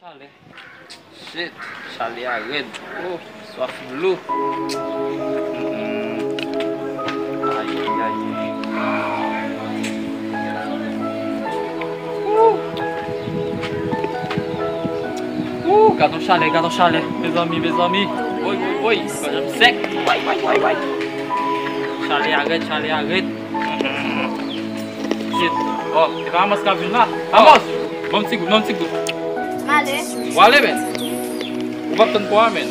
Sale. Shit, sale agad. Oh, soft blue. Ay, ay, ay. Gato chale, mes amis. Oi, agora sec. Vai. Chale agad. Shit. Oh, vamos caminhar. Vamos. Vamos seguro. Male? Wale, men. Ubab tan po amin.